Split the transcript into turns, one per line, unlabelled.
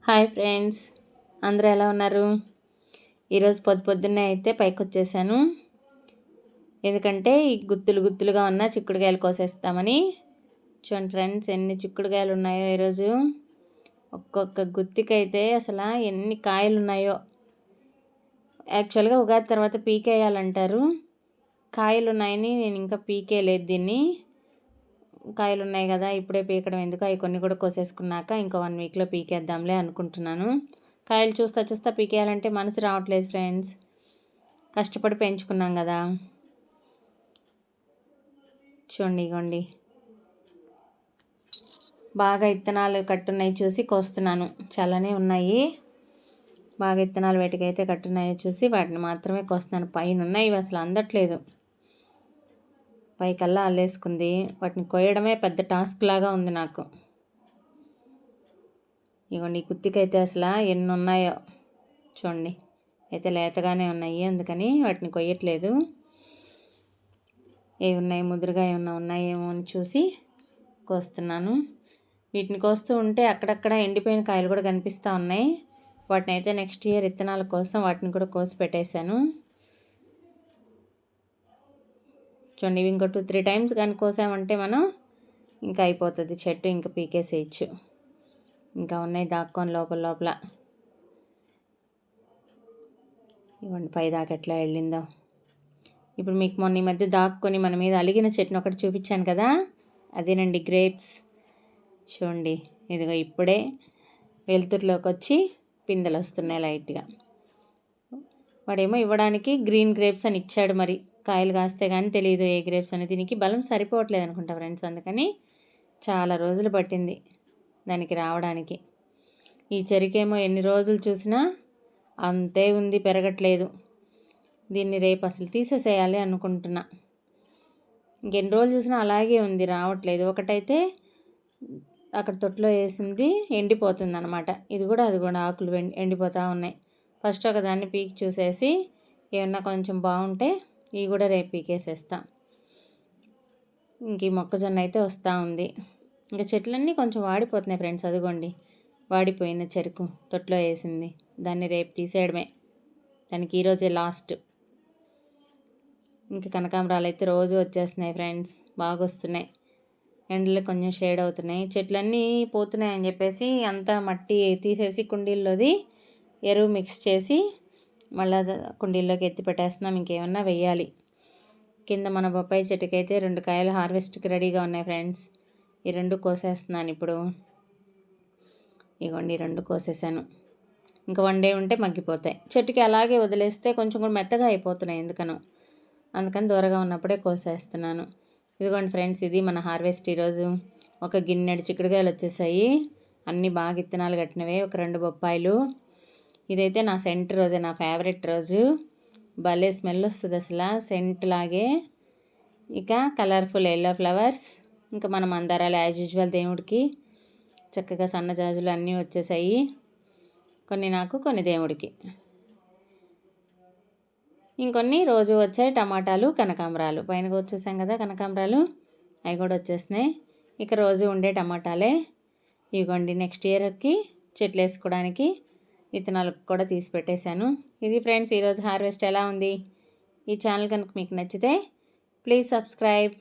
Hi friends, అందరూ ఎలా ఉన్నారు? ఈరోజు పొద్దున్నే అయితే పైకి వచ్చేసాను. ఎందుకంటే ఈ గుత్తులుగా ఉన్న చిక్కుడుకాయలు కోసేస్తామని. చూడండి ఫ్రెండ్స్, ఎన్ని చిక్కుడుకాయలు ఉన్నాయో ఈరోజు. ఒక్కొక్క గుత్తికైతే అసలు ఎన్ని కాయలు ఉన్నాయో. యాక్చువల్గా ఉగాది తర్వాత పీకేయాలంటారు. కాయలు ఉన్నాయని నేను ఇంకా పీకేయలేదు దీన్ని. కాయలు ఉన్నాయి కదా, ఇప్పుడే పీకడం ఎందుకు, అవి కొన్ని కూడా కోసేసుకున్నాక ఇంకా 1 వీక్లో పీకేద్దాంలే అనుకుంటున్నాను. కాయలు చూస్తా పీకేయాలంటే మనసు రావట్లేదు ఫ్రెండ్స్. కష్టపడి పెంచుకున్నాం కదా. చూడండి, ఇగోండి బాగా ఇత్తనాలు కట్టున్నాయి చూసి కోస్తున్నాను. చాలానే ఉన్నాయి, బాగా ఇత్తనాలు వేటికైతే కట్టున్నాయో చూసి వాటిని మాత్రమే కోస్తున్నాను. పైన ఉన్నాయి, ఇవి అసలు అందట్లేదు. పైకల్లా అల్లేసుకుంది. వాటిని కొయ్యడమే పెద్ద టాస్క్ లాగా ఉంది నాకు. ఇగోండి, ఈ కుత్తికైతే అసలు ఎన్ని ఉన్నాయో చూడండి. అయితే లేతగానే ఉన్నాయి, అందుకని వాటిని కొయ్యట్లేదు. ఏవి ఉన్నాయి, ముదురుగా ఏమన్నా ఉన్నాయేమో అని చూసి కోస్తున్నాను. వీటిని కోస్తూ ఉంటే అక్కడక్కడ ఎండిపోయిన కాయలు కూడా కనిపిస్తూ ఉన్నాయి. వాటిని అయితే నెక్స్ట్ ఇయర్ ఇత్తనాల కోసం వాటిని కూడా కోసి పెట్టేశాను. చూడండి, ఇవి ఇంకో 2-3 టైమ్స్ కానీ కోసామంటే మనం ఇంకా అయిపోతుంది చెట్టు, ఇంకా పీకేసేయచ్చు. ఇంకా ఉన్నాయి దాక్కొని లోపల. ఇవ్వండి పై దాకా ఎట్లా వెళ్ళిందో. ఇప్పుడు మీకు మొన్న ఈ మధ్య దాక్కొని మన మీద అలిగిన చెట్టును ఒకటి చూపించాను కదా, అదేనండి గ్రేప్స్. చూడండి, ఇదిగో ఇప్పుడే వెలుతురులోకి వచ్చి పిందెలు వస్తున్నాయి లైట్గా. వాడేమో ఇవ్వడానికి గ్రీన్ గ్రేప్స్ అని ఇచ్చాడు, మరి కాయలు కాస్తే కానీ తెలియదు ఏ గ్రేప్స్ అని. దీనికి బలం సరిపోవట్లేదు అనుకుంటా ఫ్రెండ్స్, అందుకని చాలా రోజులు పట్టింది దానికి రావడానికి. ఈ చెరికేమో ఎన్ని రోజులు చూసినా అంతే ఉంది, పెరగట్లేదు. దీన్ని రేపు అసలు తీసేసేయాలి అనుకుంటున్నా. ఇంకెన్ని రోజులు చూసినా అలాగే ఉంది, రావట్లేదు. ఒకటైతే అక్కడ తొట్టులో వేసింది ఎండిపోతుంది అనమాట. ఇది కూడా అది కూడా ఆకులు ఎండిపోతూ ఉన్నాయి. ఫస్ట్ ఒకదాన్ని పీకి చూసేసి ఏమన్నా కొంచెం బాగుంటే ఇవి కూడా రేపు పీకేసేస్తాం. ఇంక ఈ మొక్కజొన్న అయితే వస్తూ ఉంది. ఇంకా చెట్లన్నీ కొంచెం వాడిపోతున్నాయి ఫ్రెండ్స్. అదిగోండి, వాడిపోయిన చెరుకు తొట్లో వేసింది, దాన్ని రేపు తీసేయడమే. దానికి ఈరోజే లాస్ట్. ఇంకా కనకాంబరాలు అయితే రోజు వచ్చేస్తున్నాయి ఫ్రెండ్స్, బాగా వస్తున్నాయి. ఎండలు కొంచెం షేడ్ అవుతున్నాయి. చెట్లన్నీ పోతున్నాయని చెప్పేసి అంతా మట్టి తీసేసి కుండీల్లోది ఎరువు మిక్స్ చేసి మళ్ళీ కుండీల్లోకి ఎత్తి పెట్టేస్తున్నాం. ఇంకేమన్నా వెయ్యాలి. కింద మన బొప్పాయి చెట్టుకైతే 2 కాయలు హార్వెస్ట్కి రెడీగా ఉన్నాయి ఫ్రెండ్స్. ఈ 2 కోసేస్తున్నాను ఇప్పుడు. ఇగోండి 2 కోసేసాను. ఇంకా 1 డే ఉంటే మగ్గిపోతాయి. చెట్టుకి అలాగే వదిలేస్తే కొంచెం కూడా మెత్తగా అయిపోతున్నాయి ఎందుకనో. అందుకని దూరగా ఉన్నప్పుడే కోసేస్తున్నాను. ఇదిగోండి ఫ్రెండ్స్, ఇది మన హార్వెస్ట్ ఈరోజు. ఒక గిన్నెడు చిక్కుడుకాయలు వచ్చేసాయి. అన్నీ బాగా ఇత్తనాలు కట్టినవే. ఒక 2 బొప్పాయిలు. ఇదైతే నా సెంట్ రోజే, నా ఫేవరెట్ రోజు. భలే స్మెల్ వస్తుంది అసలు, సెంట్ లాగే. ఇక కలర్ఫుల్ ఎల్లో ఫ్లవర్స్. ఇంకా మన మందారాలు యాజ్ యూజువల్ దేవుడికి. చక్కగా సన్నజాజులు అన్నీ వచ్చేసాయి. కొన్ని నాకు, కొన్ని దేవుడికి. ఇంకొన్ని రోజు వచ్చాయి టమాటాలు, కనకాంబరాలు. పైన వచ్చేసాం కదా కనకాంబరాలు, అవి కూడా వచ్చేసినాయి. ఇక రోజు ఉండే టమాటాలే. ఇవ్వండి నెక్స్ట్ ఇయర్కి చెట్లు వేసుకోవడానికి విత్తనాలు కూడా తీసి పెట్టేశాను. ఇది ఫ్రెండ్స్ ఈరోజు హార్వెస్ట్ ఎలా ఉంది. ఈ ఛానల్ కనుక మీకు నచ్చితే ప్లీజ్ సబ్స్క్రైబ్.